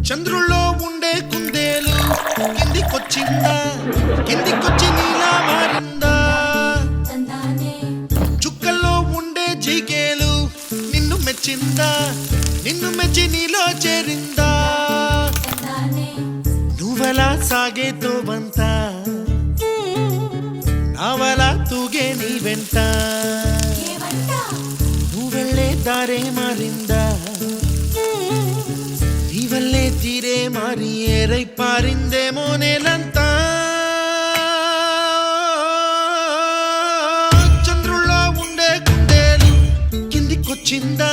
చంద్రుల్లో ఉండే కుందేలు కిందికొచ్చిందా, కిందికొచ్చి నీలా మారిందా? చుక్కల్లో ఉండే జీకేలు నిన్ను మెచ్చిందా, నిన్ను మెచ్చి నీలో చేరిందా? నువ్వలా సాగే తోవంతా నావలా తూగే నీ వెంట, నువ్వెళ్ళే దారే మారిందా, నీవల్లే తీరే మారి ఏరై పారిందేమో నేలంతా. చంద్రుల్లో ఉండే కుందేలు కిందికొచ్చిందా,